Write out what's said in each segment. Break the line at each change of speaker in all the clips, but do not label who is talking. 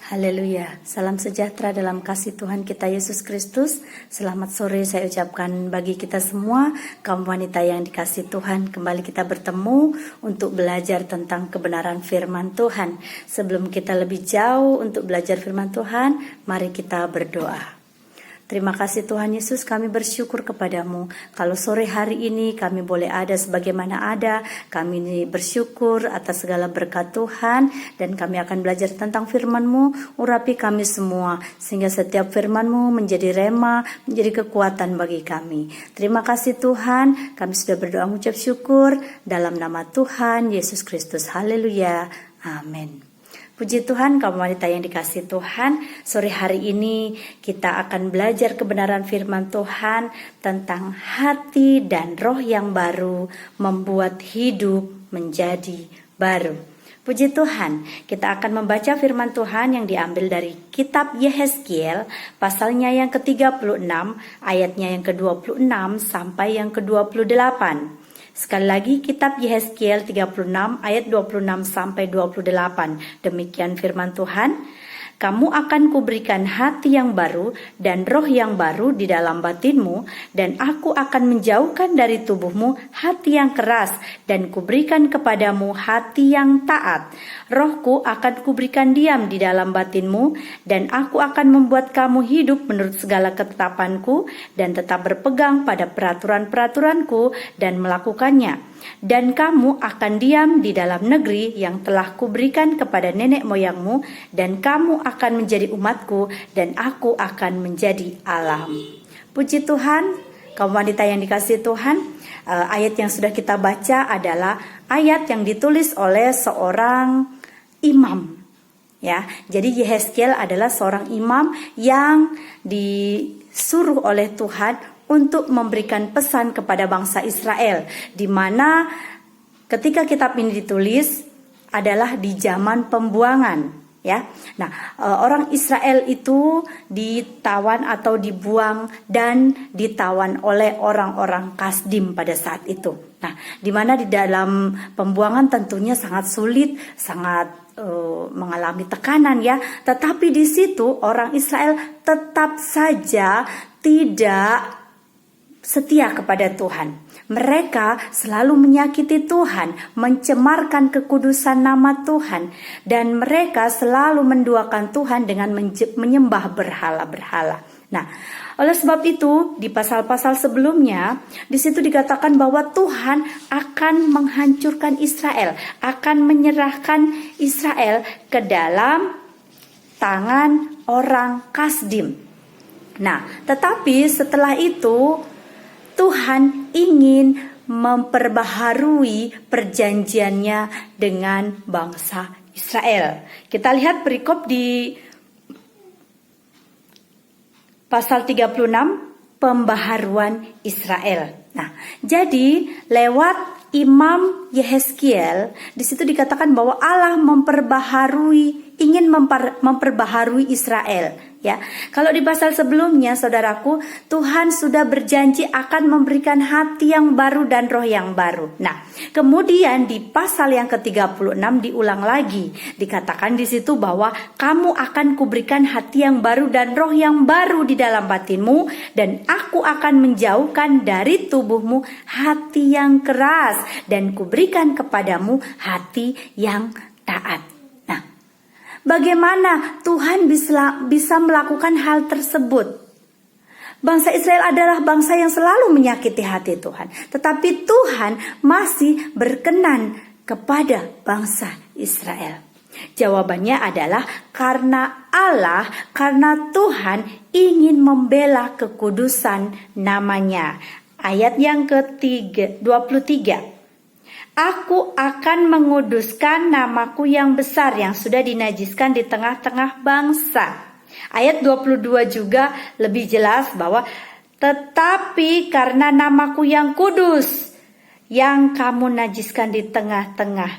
Haleluya, salam sejahtera dalam kasih Tuhan kita Yesus Kristus. Selamat sore saya ucapkan bagi kita semua, kaum wanita yang dikasih Tuhan. Kembali kita bertemu untuk belajar tentang kebenaran firman Tuhan. Sebelum kita lebih jauh untuk belajar firman Tuhan, mari kita berdoa. Terima kasih Tuhan Yesus, kami bersyukur kepadamu. Kalau sore hari ini kami boleh ada sebagaimana ada, kami bersyukur atas segala berkat Tuhan. Dan kami akan belajar tentang firman-Mu, urapi kami semua. Sehingga setiap firman-Mu menjadi rema, menjadi kekuatan bagi kami. Terima kasih Tuhan, kami sudah berdoa mengucap syukur. Dalam nama Tuhan Yesus Kristus, haleluya, amin. Puji Tuhan, kaum wanita yang dikasih Tuhan, sore hari ini kita akan belajar kebenaran firman Tuhan tentang hati dan roh yang baru membuat hidup menjadi baru. Puji Tuhan, kita akan membaca firman Tuhan yang diambil dari kitab Yehezkiel, pasalnya yang ke-36, ayatnya yang ke-26 sampai yang ke-28. Sekali lagi kitab Yehezkiel 36 ayat 26 sampai 28. Demikian firman Tuhan. Kamu akan kuberikan hati yang baru dan roh yang baru di dalam batinmu, dan aku akan menjauhkan dari tubuhmu hati yang keras dan kuberikan kepadamu hati yang taat. Rohku akan kuberikan diam di dalam batinmu, dan aku akan membuat kamu hidup menurut segala ketetapanku dan tetap berpegang pada peraturan-peraturanku dan melakukannya. Dan kamu akan diam di dalam negeri yang telah kuberikan kepada nenek moyangmu, dan kamu akan menjadi umatku, dan aku akan menjadi Allahmu. Puji Tuhan, kaum wanita yang dikasihi Tuhan, ayat yang sudah kita baca adalah ayat yang ditulis oleh seorang imam. Ya, jadi Yehezkiel adalah seorang imam yang disuruh oleh Tuhan untuk memberikan pesan kepada bangsa Israel, di mana ketika kitab ini ditulis adalah di zaman pembuangan, ya. Nah, orang Israel itu ditawan atau dibuang dan ditawan oleh orang-orang Kasdim pada saat itu. Nah, di mana di dalam pembuangan tentunya sangat sulit, sangat mengalami tekanan, ya. Tetapi di situ orang Israel tetap saja tidak setia kepada Tuhan. Mereka selalu menyakiti Tuhan, mencemarkan kekudusan nama Tuhan, dan mereka selalu menduakan Tuhan dengan menyembah berhala-berhala. Nah, oleh sebab itu di pasal-pasal sebelumnya di situ dikatakan bahwa Tuhan akan menghancurkan Israel, akan menyerahkan Israel ke dalam tangan orang Kasdim. Nah, tetapi setelah itu Tuhan ingin memperbaharui perjanjiannya dengan bangsa Israel. Kita lihat perikop di pasal 36, pembaharuan Israel. Nah, jadi lewat Imam Yehezkiel di situ dikatakan bahwa Allah ingin memperbaharui Israel. Ya, kalau di pasal sebelumnya, saudaraku, Tuhan sudah berjanji akan memberikan hati yang baru dan roh yang baru. Nah, kemudian di pasal yang ke-36 diulang lagi, dikatakan di situ bahwa kamu akan kuberikan hati yang baru dan roh yang baru di dalam batinmu, dan aku akan menjauhkan dari tubuhmu hati yang keras dan kuberikan kepadamu hati yang taat. Bagaimana Tuhan bisa melakukan hal tersebut? Bangsa Israel adalah bangsa yang selalu menyakiti hati Tuhan. Tetapi Tuhan masih berkenan kepada bangsa Israel. Jawabannya adalah karena Allah, karena Tuhan ingin membela kekudusan namanya. Ayat yang ke-23. Aku akan menguduskan namaku yang besar yang sudah dinajiskan di tengah-tengah bangsa. Ayat 22 juga lebih jelas bahwa tetapi karena namaku yang kudus yang kamu najiskan di tengah-tengah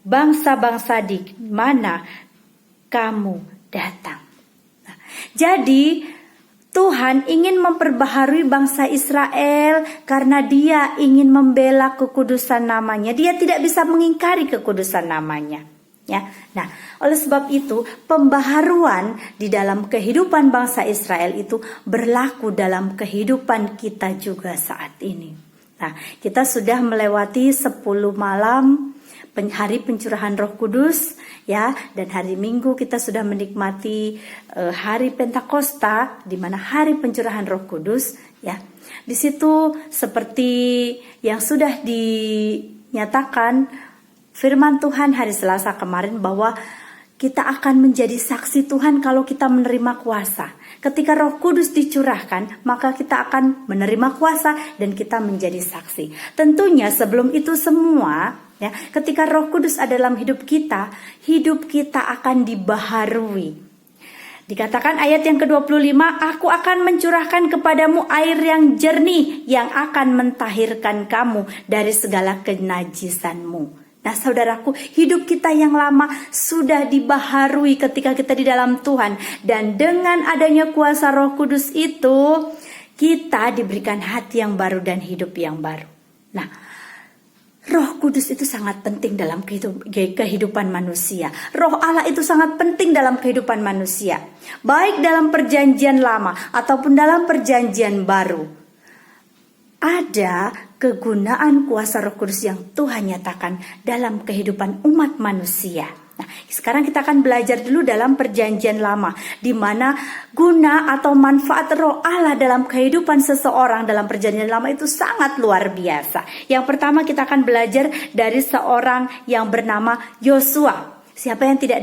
bangsa-bangsa di mana kamu datang. Nah, jadi Tuhan ingin memperbaharui bangsa Israel karena Dia ingin membela kekudusan namanya. Dia tidak bisa mengingkari kekudusan namanya. Ya. Nah, oleh sebab itu pembaharuan di dalam kehidupan bangsa Israel itu berlaku dalam kehidupan kita juga saat ini. Nah, kita sudah melewati 10 malam hari pencurahan Roh Kudus, ya, dan hari Minggu kita sudah menikmati hari Pentakosta, di mana hari pencurahan Roh Kudus, ya. Di situ seperti yang sudah dinyatakan firman Tuhan hari Selasa kemarin bahwa kita akan menjadi saksi Tuhan kalau kita menerima kuasa. Ketika Roh Kudus dicurahkan, maka kita akan menerima kuasa dan kita menjadi saksi. Tentunya sebelum itu semua, ya, ketika Roh Kudus ada dalam hidup kita akan dibaharui. Dikatakan ayat yang ke-25, aku akan mencurahkan kepadamu air yang jernih yang akan mentahirkan kamu dari segala kenajisanmu. Nah, saudaraku, hidup kita yang lama sudah dibaharui ketika kita di dalam Tuhan. Dan dengan adanya kuasa Roh Kudus itu, kita diberikan hati yang baru dan hidup yang baru. Nah, Roh Kudus itu sangat penting dalam kehidupan manusia. Roh Allah itu sangat penting dalam kehidupan manusia. Baik dalam perjanjian lama ataupun dalam perjanjian baru. Ada kegunaan kuasa Roh Kudus yang Tuhan nyatakan dalam kehidupan umat manusia. Nah, sekarang kita akan belajar dulu dalam perjanjian lama, di mana guna atau manfaat Roh Allah dalam kehidupan seseorang dalam perjanjian lama itu sangat luar biasa. Yang pertama kita akan belajar dari seorang yang bernama Yosua. Siapa yang tidak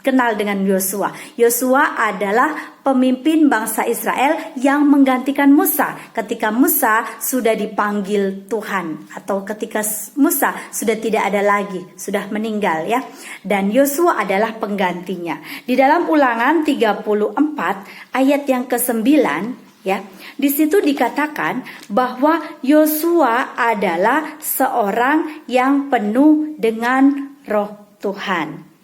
kenal dengan Yosua? Yosua adalah pemimpin bangsa Israel yang menggantikan Musa ketika Musa sudah dipanggil Tuhan, atau ketika Musa sudah tidak ada lagi, sudah meninggal, ya. Dan Yosua adalah penggantinya. Di dalam Ulangan 34 ayat yang ke-9, ya, di situ dikatakan bahwa Yosua adalah seorang yang penuh dengan Roh Tuhan.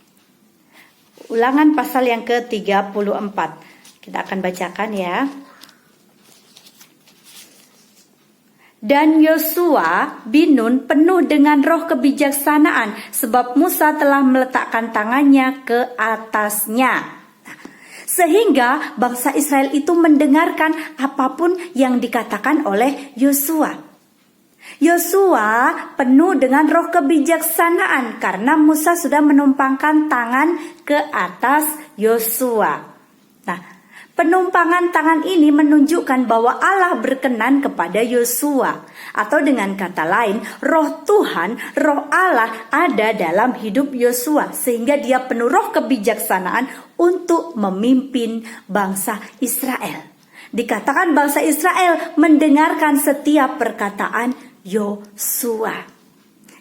Ulangan pasal yang ke-34. Kita akan bacakan, ya. Dan Yosua bin Nun penuh dengan roh kebijaksanaan, sebab Musa telah meletakkan tangannya ke atasnya. Sehingga bangsa Israel itu mendengarkan apapun yang dikatakan oleh Yosua. Yosua penuh dengan roh kebijaksanaan karena Musa sudah menumpangkan tangan ke atas Yosua. Nah, penumpangan tangan ini menunjukkan bahwa Allah berkenan kepada Yosua. Atau dengan kata lain, roh Tuhan, roh Allah ada dalam hidup Yosua, sehingga dia penuh roh kebijaksanaan untuk memimpin bangsa Israel. Dikatakan bangsa Israel mendengarkan setiap perkataan Yosua.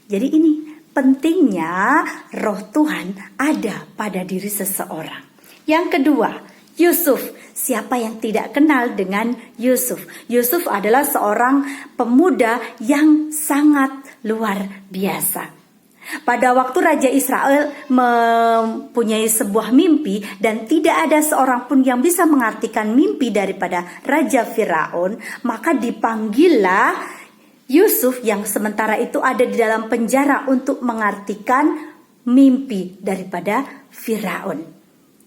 Jadi ini pentingnya roh Tuhan ada pada diri seseorang. Yang kedua, Yusuf. Siapa yang tidak kenal dengan Yusuf? Yusuf adalah seorang pemuda yang sangat luar biasa. Pada waktu Raja Israel mempunyai sebuah mimpi dan tidak ada seorang pun yang bisa mengartikan mimpi daripada Raja Firaun, maka dipanggillah Yusuf yang sementara itu ada di dalam penjara untuk mengartikan mimpi daripada Firaun.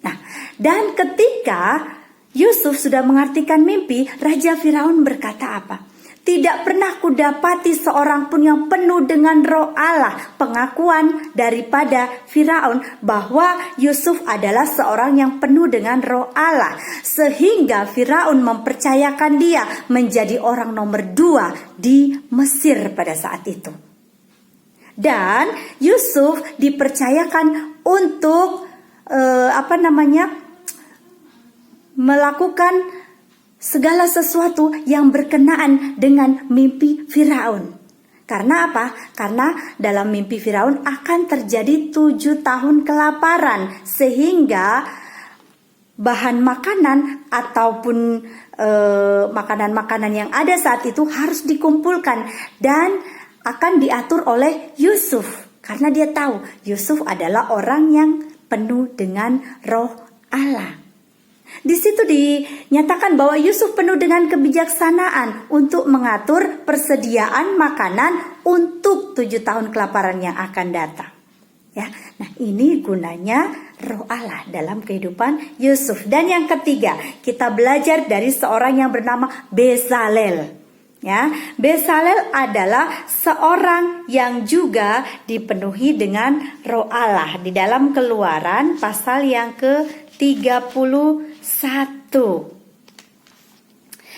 Nah, dan ketika Yusuf sudah mengartikan mimpi, Raja Firaun berkata apa? Tidak pernah kudapati seorang pun yang penuh dengan roh Allah. Pengakuan daripada Firaun bahwa Yusuf adalah seorang yang penuh dengan roh Allah. Sehingga Firaun mempercayakan dia menjadi orang nomor 2 di Mesir pada saat itu. Dan Yusuf dipercayakan untuk melakukan segala sesuatu yang berkenaan dengan mimpi Firaun. Karena apa? Karena dalam mimpi Firaun akan terjadi 7 tahun kelaparan, sehingga bahan makanan ataupun makanan-makanan yang ada saat itu harus dikumpulkan dan akan diatur oleh Yusuf. Karena dia tahu Yusuf adalah orang yang penuh dengan roh Allah. Di situ dinyatakan bahwa Yusuf penuh dengan kebijaksanaan untuk mengatur persediaan makanan untuk 7 tahun kelaparan yang akan datang. Ya, nah ini gunanya Roh Allah dalam kehidupan Yusuf. Dan yang ketiga, kita belajar dari seorang yang bernama Bezalel. Ya, Bezalel adalah seorang yang juga dipenuhi dengan Roh Allah di dalam Keluaran pasal yang ke-31.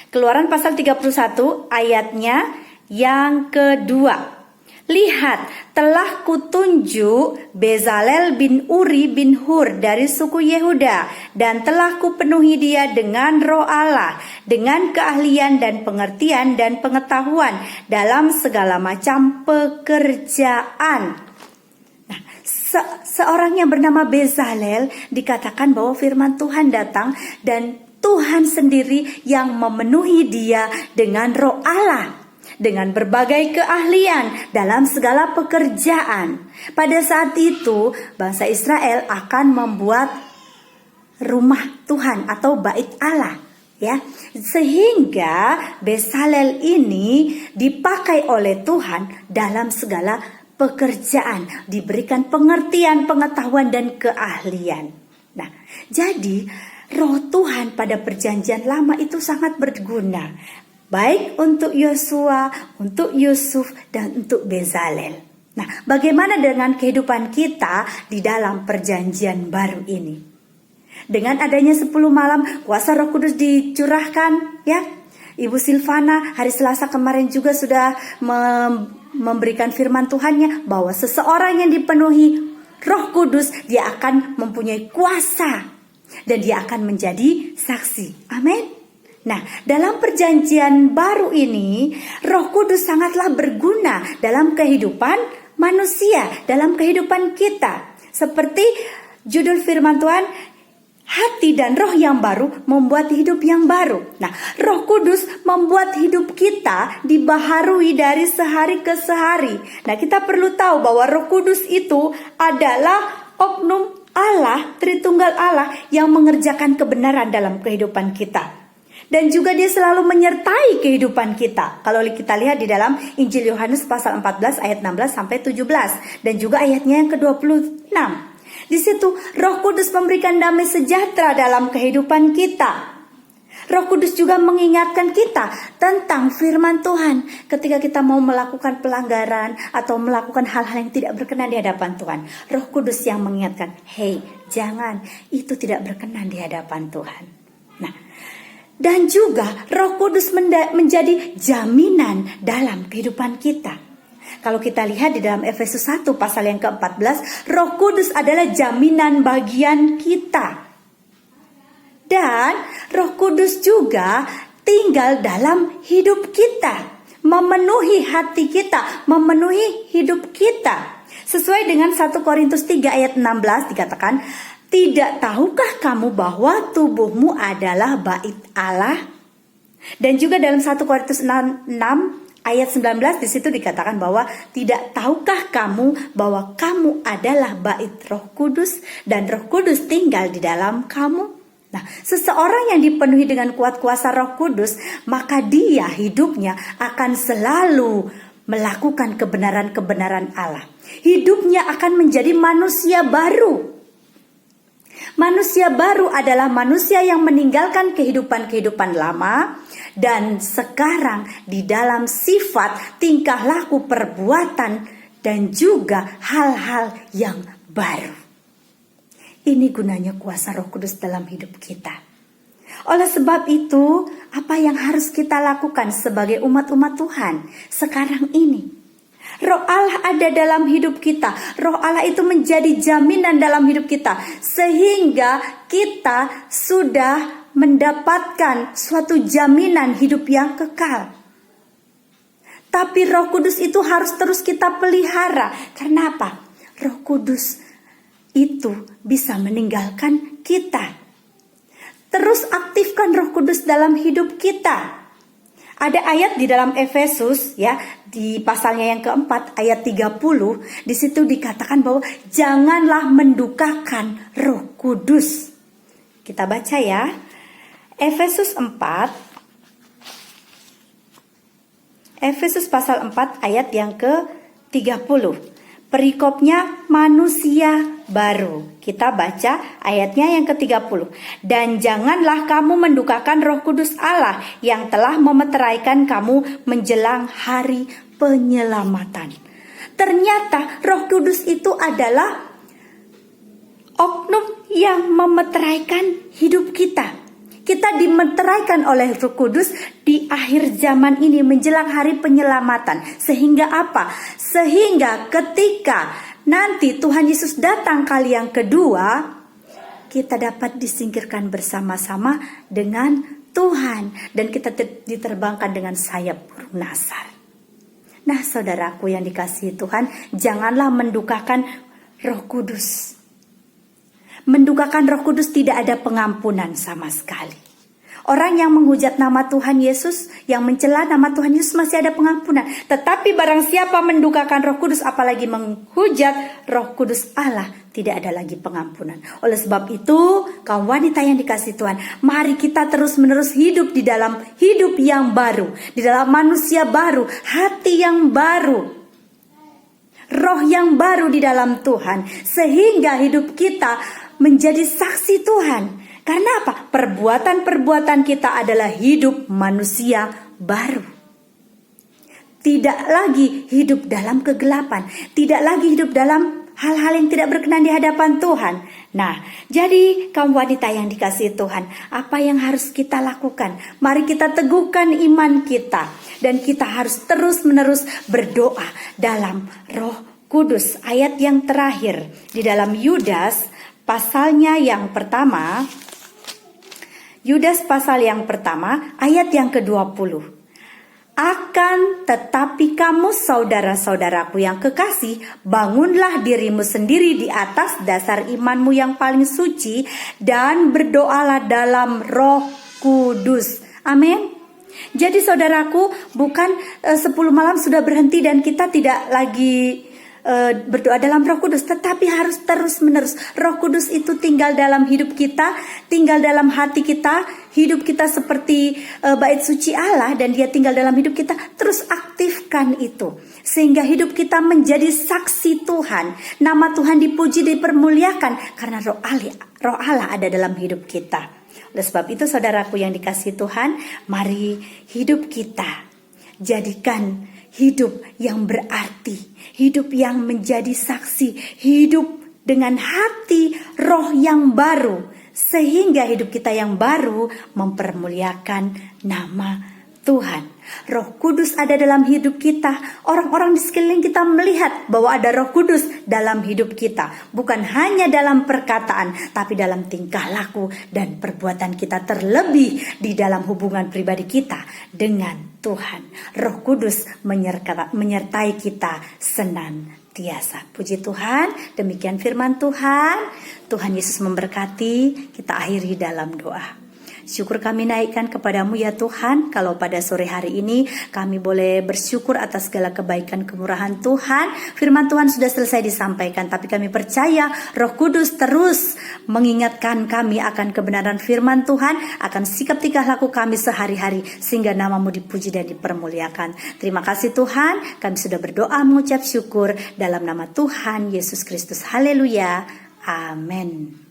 Keluaran pasal 31 ayatnya yang kedua. Lihat, telah kutunjuk Bezalel bin Uri bin Hur dari suku Yehuda, dan telah kupenuhi dia dengan Roh Allah, dengan keahlian dan pengertian dan pengetahuan dalam segala macam pekerjaan. Nah, seorang yang bernama Bezalel dikatakan bahwa firman Tuhan datang dan Tuhan sendiri yang memenuhi dia dengan Roh Allah, dengan berbagai keahlian dalam segala pekerjaan. Pada saat itu, bangsa Israel akan membuat rumah Tuhan atau bait Allah, ya. Sehingga Bezalel ini dipakai oleh Tuhan dalam segala pekerjaan, diberikan pengertian, pengetahuan dan keahlian. Nah, jadi Roh Tuhan pada perjanjian lama itu sangat berguna, baik untuk Yosua, untuk Yusuf, dan untuk Bezalel. Nah, bagaimana dengan kehidupan kita di dalam perjanjian baru ini? Dengan adanya 10 malam, kuasa Roh Kudus dicurahkan, ya. Ibu Silvana hari Selasa kemarin juga sudah memberikan firman Tuhannya bahwa seseorang yang dipenuhi Roh Kudus, dia akan mempunyai kuasa dan dia akan menjadi saksi. Amin. Nah, dalam perjanjian baru ini, Roh Kudus sangatlah berguna dalam kehidupan manusia, dalam kehidupan kita. Seperti judul firman Tuhan, hati dan roh yang baru membuat hidup yang baru. Nah, Roh Kudus membuat hidup kita dibaharui dari sehari ke sehari. Nah, kita perlu tahu bahwa Roh Kudus itu adalah oknum Allah, Tritunggal Allah yang mengerjakan kebenaran dalam kehidupan kita. Dan juga dia selalu menyertai kehidupan kita. Kalau kita lihat di dalam Injil Yohanes pasal 14 ayat 16 sampai 17. Dan juga ayatnya yang ke-26. Di situ Roh Kudus memberikan damai sejahtera dalam kehidupan kita. Roh Kudus juga mengingatkan kita tentang firman Tuhan. Ketika kita mau melakukan pelanggaran atau melakukan hal-hal yang tidak berkenan di hadapan Tuhan. Roh Kudus yang mengingatkan, hey, jangan, itu tidak berkenan di hadapan Tuhan. Nah, dan juga Roh Kudus menjadi jaminan dalam kehidupan kita. Kalau kita lihat di dalam Efesus 1 pasal yang ke-14, Roh Kudus adalah jaminan bagian kita. Dan Roh Kudus juga tinggal dalam hidup kita, memenuhi hati kita, memenuhi hidup kita. Sesuai dengan 1 Korintus 3 ayat 16 dikatakan, tidak tahukah kamu bahwa tubuhmu adalah bait Allah? Dan juga dalam 1 Korintus 6 ayat 19 di situ dikatakan bahwa tidak tahukah kamu bahwa kamu adalah bait Roh Kudus dan Roh Kudus tinggal di dalam kamu? Nah, seseorang yang dipenuhi dengan kuat kuasa Roh Kudus, maka dia hidupnya akan selalu melakukan kebenaran-kebenaran Allah. Hidupnya akan menjadi manusia baru. Manusia baru adalah manusia yang meninggalkan kehidupan-kehidupan lama dan sekarang di dalam sifat, tingkah laku, perbuatan dan juga hal-hal yang baru. Ini gunanya kuasa Roh Kudus dalam hidup kita. Oleh sebab itu, apa yang harus kita lakukan sebagai umat-umat Tuhan sekarang ini? Roh Allah ada dalam hidup kita. Roh Allah itu menjadi jaminan dalam hidup kita. Sehingga kita sudah mendapatkan suatu jaminan hidup yang kekal. Tapi Roh Kudus itu harus terus kita pelihara. Karena apa? Roh Kudus itu bisa meninggalkan kita. Terus aktifkan Roh Kudus dalam hidup kita. Ada ayat di dalam Efesus ya, di pasalnya yang keempat ayat 30, di situ dikatakan bahwa janganlah mendukakan Roh Kudus. Kita baca ya. Efesus 4. Efesus pasal 4 ayat yang ke-30. Perikopnya manusia baru. Kita baca ayatnya yang ke-30. Dan janganlah kamu mendukakan Roh Kudus Allah yang telah memeteraikan kamu menjelang hari penyelamatan. Ternyata Roh Kudus itu adalah oknum yang memeteraikan hidup kita. Kita dimeteraikan oleh Roh Kudus di akhir zaman ini menjelang hari penyelamatan. Sehingga apa? Sehingga ketika nanti Tuhan Yesus datang kali yang kedua, kita dapat disingkirkan bersama-sama dengan Tuhan. Dan kita diterbangkan dengan sayap burung nasar. Nah, saudaraku yang dikasihi Tuhan, janganlah mendukakan Roh Kudus. Mendukakan Roh Kudus tidak ada pengampunan sama sekali. Orang yang menghujat nama Tuhan Yesus, yang mencela nama Tuhan Yesus masih ada pengampunan. Tetapi barang siapa mendukakan Roh Kudus, apalagi menghujat Roh Kudus Allah, tidak ada lagi pengampunan. Oleh sebab itu, kaum wanita yang dikasihi Tuhan, mari kita terus-menerus hidup di dalam hidup yang baru, di dalam manusia baru, hati yang baru, roh yang baru di dalam Tuhan, sehingga hidup kita menjadi saksi Tuhan. Karena apa? Perbuatan-perbuatan kita adalah hidup manusia baru. Tidak lagi hidup dalam kegelapan, tidak lagi hidup dalam hal-hal yang tidak berkenan di hadapan Tuhan. Nah, jadi kaum wanita yang dikasihi Tuhan, apa yang harus kita lakukan? Mari kita teguhkan iman kita, dan kita harus terus-menerus berdoa dalam Roh Kudus. Ayat yang terakhir di dalam Yudas pasalnya yang pertama, Yudas pasal yang pertama ayat yang ke-20. Akan tetapi kamu saudara-saudaraku yang kekasih, bangunlah dirimu sendiri di atas dasar imanmu yang paling suci, dan berdoalah dalam Roh Kudus. Amin. Jadi saudaraku, bukan 10 malam sudah berhenti dan kita tidak lagi berdoa dalam Roh Kudus, tetapi harus terus-menerus. Roh Kudus itu tinggal dalam hidup kita, tinggal dalam hati kita. Hidup kita seperti bait suci Allah, dan Dia tinggal dalam hidup kita. Terus aktifkan itu, sehingga hidup kita menjadi saksi Tuhan. Nama Tuhan dipuji, dipermuliakan, karena Roh Allah ada dalam hidup kita. Oleh sebab itu, saudaraku yang dikasihi Tuhan, mari hidup kita jadikan hidup yang berarti, hidup yang menjadi saksi, hidup dengan hati roh yang baru, sehingga hidup kita yang baru mempermuliakan nama Tuhan. Roh Kudus ada dalam hidup kita. Orang-orang di sekeliling kita melihat bahwa ada Roh Kudus dalam hidup kita. Bukan hanya dalam perkataan, tapi dalam tingkah laku dan perbuatan kita, terlebih di dalam hubungan pribadi kita dengan Tuhan. Roh Kudus menyertai kita senantiasa. Puji Tuhan, demikian firman Tuhan. Tuhan Yesus memberkati. Kita akhiri dalam doa. Syukur kami naikkan kepadamu ya Tuhan, kalau pada sore hari ini kami boleh bersyukur atas segala kebaikan kemurahan Tuhan. Firman Tuhan sudah selesai disampaikan, tapi kami percaya Roh Kudus terus mengingatkan kami akan kebenaran firman Tuhan, akan sikap tingkah laku kami sehari-hari, sehingga namamu dipuji dan dipermuliakan. Terima kasih Tuhan, kami sudah berdoa mengucap syukur dalam nama Tuhan Yesus Kristus. Haleluya, amin.